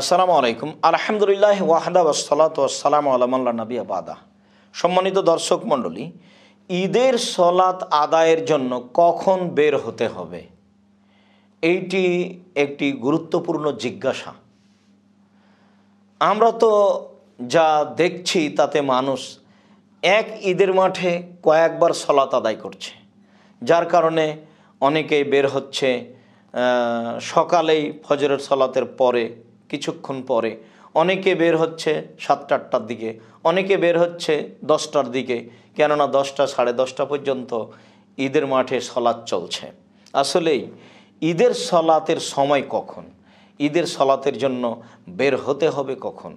আসসালামু আলাইকুম। আলহামদুলিল্লাহ ওয়াহদা ওয়াসসালাতু ওয়াসসালামু আলা মান লা নাবিয়্যা বাদা। সম্মানিত দর্শক মণ্ডলী, ঈদের সলাত আদায়ের জন্য কখন বের হতে হবে, এইটি একটি গুরুত্বপূর্ণ জিজ্ঞাসা। আমরা তো যা দেখছি তাতে মানুষ এক ঈদের মাঠে কয়েকবার সলাত আদায় করছে, যার কারণে অনেকেই বের হচ্ছে সকালেই ফজরের সলাতের পরে কিছুক্ষণ পরে, অনেকে বের হচ্ছে 7টা-8টার দিকে, অনেকে বের হচ্ছে 10টার দিকে, কেননা 10টা সাড়ে 10টা পর্যন্ত ঈদের মাঠে সলাত চলছে। আসলেই ঈদের সলাতের সময় কখন, ঈদের সলাতের জন্য বের হতে হবে কখন?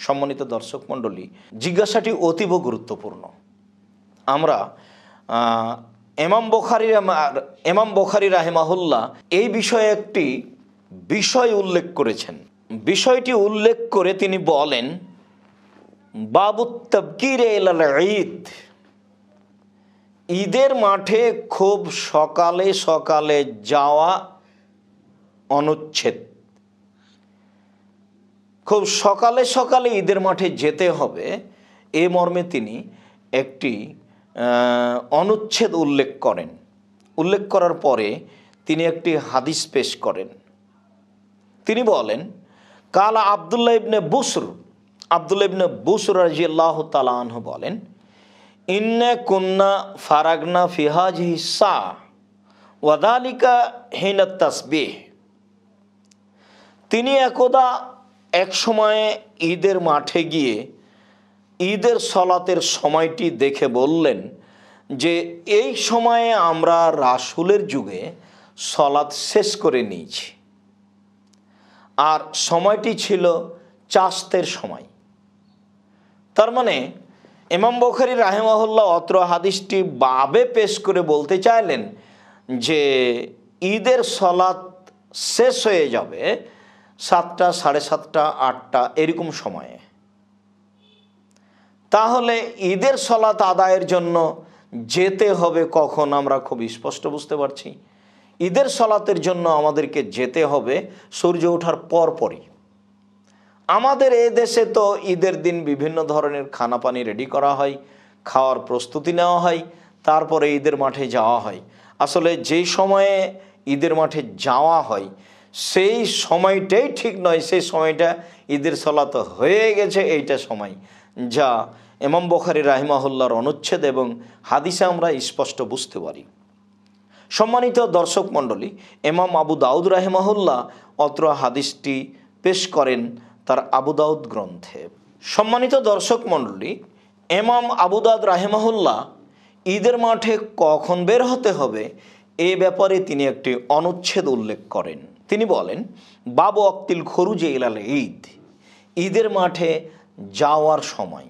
সম্মানিত দর্শক মণ্ডলী, জিজ্ঞাসাটি অতীব গুরুত্বপূর্ণ। আমরা ইমাম বুখারী রাহিমাহুল্লাহ এই বিষয়ে একটি বিষয় উল্লেখ করেছেন। বিষয়টি উল্লেখ করে তিনি বলেন, বাবুত তাবকিরে ইলাল ঈদ, ঈদের মাঠে খুব সকালে সকালে যাওয়া অনুচ্ছেদ। খুব সকালে সকালে ঈদের মাঠে যেতে হবে, এ মর্মে তিনি একটি অনুচ্ছেদ উল্লেখ করেন। উল্লেখ করার পরে তিনি একটি হাদিস পেশ করেন। তিনি বলেন, কালা আব্দুল্লাহ ইবনে বুসর রাদিয়াল্লাহু তাআলা আনহু বলেন, ইন্না কুন্না ফারাগনা ফি হাযিহি সা ওয়া যালিকা হিনা তাসবিহ। তিনি একদা এক সময়ে ঈদের মাঠে গিয়ে ঈদের সলাতের সময়টি দেখে বললেন যে এই সময়ে আমরা রাসূলের যুগে সলাত শেষ করে নিয়েছি, আর সময়টি ছিল চাস্তের সময়। তার মানে ইমাম বুখারী রাহিমাহুল্লাহ অত্র হাদিসটি বাবে পেশ করে বলতে চাইলেন যে ঈদের সলাত শেষ হয়ে যাবে 7টা, সাড়ে 7টা, 8টা এরকম সময়ে। তাহলে ঈদের সলাত আদায়ের জন্য যেতে হবে কখন, আমরা খুব স্পষ্ট বুঝতে পারছি। ঈদের সলাতের জন্য আমাদেরকে যেতে হবে সূর্য ওঠার পরপরই। আমাদের এ দেশে তো ঈদের দিন বিভিন্ন ধরনের খানা পানি রেডি করা হয়, খাওয়ার প্রস্তুতি নেওয়া হয়, তারপরে ঈদের মাঠে যাওয়া হয়। আসলে যেই সময়ে ঈদের মাঠে যাওয়া হয় সেই সময়টাই ঠিক নয়, সেই সময়টা ঈদের সলাত হয়ে গেছে এইটা সময়, যা ইমাম বুখারী রাহিমাহুল্লাহর অনুচ্ছেদ এবং হাদিসে আমরা স্পষ্ট বুঝতে পারি। সম্মানিত দর্শক মণ্ডলী, ইমাম আবু দাউদ রাহিমাহুল্লাহ অত্র হাদিসটি পেশ করেন তার আবু দাউদ গ্রন্থে। সম্মানিত দর্শক মণ্ডলী, ইমাম আবু দাউদ রাহিমাহুল্লাহ ঈদের মাঠে কখন বের হতে হবে এ ব্যাপারে তিনি একটি অনুচ্ছেদ উল্লেখ করেন। তিনি বলেন, বাবু ওয়াক্তিল খুরুজে ইলাল ঈদ, ঈদের মাঠে যাওয়ার সময়।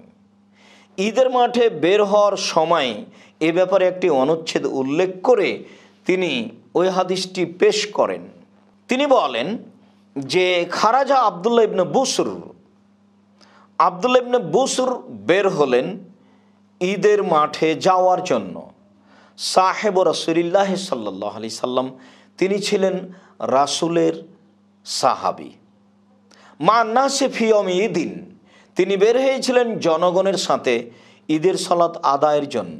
ঈদের মাঠে বের হওয়ার সময় এ ব্যাপারে একটি অনুচ্ছেদ উল্লেখ করে তিনি ওই হাদিসটি পেশ করেন। তিনি বলেন যে খারাজা আব্দুল্লাহ ইবনে বুসর বের হলেন ঈদের মাঠে যাওয়ার জন্য। সাহেব রাসূলুল্লাহ সাল্লাল্লাহু আলাইহি সাল্লাম, তিনি ছিলেন রাসূলের সাহাবী। মা নাসে ফি ইয়াউমি ঈদিন, তিনি বের হয়েছিলেন জনগণের সাথে ঈদের সালাত আদায়ের জন্য।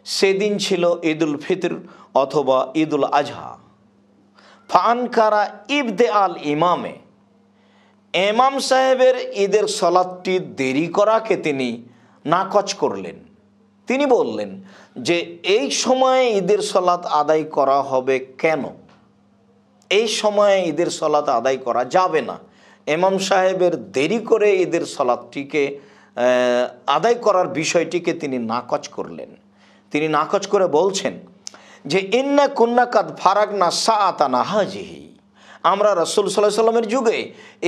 সেদিন ছিল ঈদুল ফিতর অথবা ঈদুল আজহা। ফানকারা ইবদে আল ইমামে, ইমাম সাহেবের ঈদের সলাতটি দেরি করাকে তিনি নাকচ করলেন। তিনি বললেন যে এই সময়ে ঈদের সলাত আদায় করা হবে কেন? এই সময়ে ঈদের সলাত আদায় করা যাবে না। ইমাম সাহেবের দেরি করে ঈদের সলাতটিকে আদায় করার বিষয়টিকে তিনি নাকচ করলেন। তিনি নাকচ করে বলছেন যে ইন্না কুন্না কাদ ফারাগনা সাআতানা হাযিহি, আমরা রাসূল সাল্লাল্লাহু আলাইহি সাল্লামের যুগে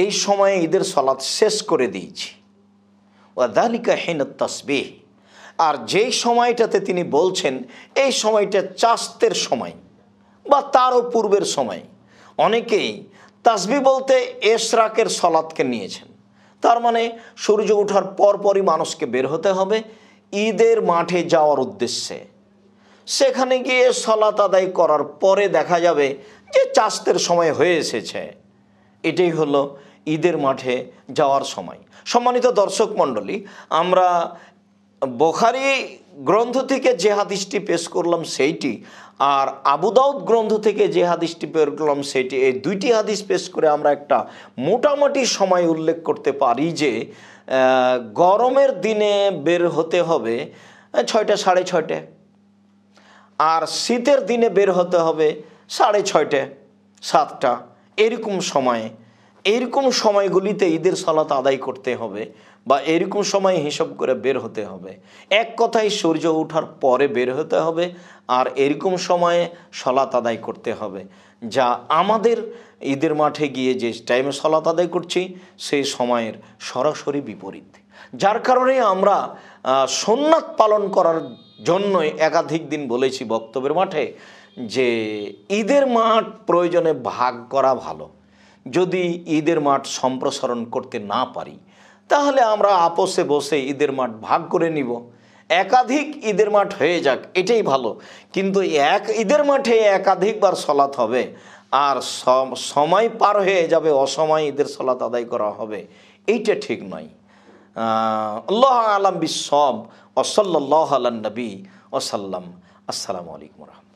এই সময়ে ঈদের সলাত শেষ করে দিয়েছি। ওয়া যালিকা হিনাত তাসবিহ, আর যেই সময়টাতে তিনি বলছেন এই সময়টা চাস্তের সময় বা তারও পূর্বের সময়। অনেকেই তাসবিহ বলতে এশরাকের সলাতকে নিয়েছেন। তার মানে সূর্য ওঠার পরপরই মানুষকে বের হতে হবে ঈদের মাঠে যাওয়ার উদ্দেশ্যে। সেখানে গিয়ে সলাত আদায় করার পরে দেখা যাবে যে চাস্তের সময় হয়ে এসেছে। এটাই হলো ঈদের মাঠে যাওয়ার সময়। সম্মানিত দর্শক মণ্ডলী, আমরা বুখারী গ্রন্থ থেকে যে হাদিসটি পেশ করলাম সেইটি, আর আবু দাউদ গ্রন্থ থেকে যে হাদিসটি পেশ করলাম সেইটি, এই দুইটি হাদিস পেশ করে আমরা একটা মোটামুটি সময় উল্লেখ করতে পারি যে গরমের দিনে বের হতে হবে 6টা 6:30, আর শীতের দিনে বের হতে হবে 6:30 7টা, এইরকম সময়গুলিতে ঈদের সালাত আদায় করতে হবে বা এরকম সময় হিসাব করে বের হতে হবে। এক কথায় সূর্য ওঠার পরে বের হতে হবে আর এরকম সময়ে সালাত আদায় করতে হবে, যা আমাদের ঈদের মাঠে গিয়ে যে টাইমে সালাত আদায় করছি সেই সময়ের সরাসরি বিপরীত। যার কারণে আমরা সুন্নাত পালন করার জন্যই একাধিক দিন বলেছি বক্তব্যের মাঠে যে ঈদের মাঠ প্রয়োজনে ভাগ করা ভালো। যদি ঈদের মাঠ সম্প্রসারণ করতে না পারি তাহলে আমরা আপোষে বসে ঈদের মাঠ ভাগ করে নিব, একাধিক ঈদের মাঠ হয়ে যাক, এটাই ভালো। কিন্তু এক ঈদের মাঠে একাধিকবার সালাত হবে আর সময় পার হয়ে যাবে, অসময় ঈদের সালাত আদায় করা হবে, এইটা ঠিক নয়। আল্লাহ আলাম বিসসাওয়াব ওয়া সাল্লাল্লাহু আলা নবী ওয়া সাল্লাম। আসসালামু আলাইকুম ওয়া রাহমাতুল্লাহ।